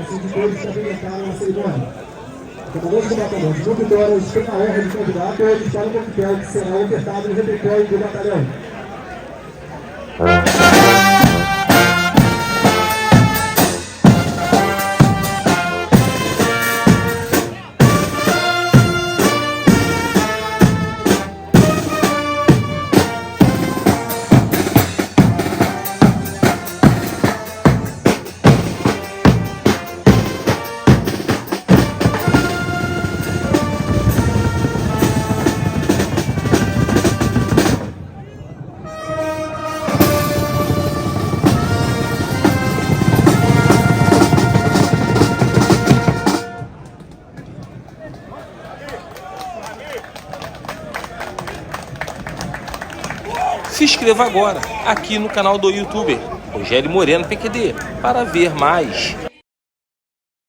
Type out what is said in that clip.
assim de todos que apresentaram a cerimônia. Acabamos de batalhão, no Vitórias tem a honra de convidar todos para o coquetel que será ofertado no refeitório do batalhão. Se inscreva agora aqui no canal do YouTuber Rogério Moreno PQD para ver mais.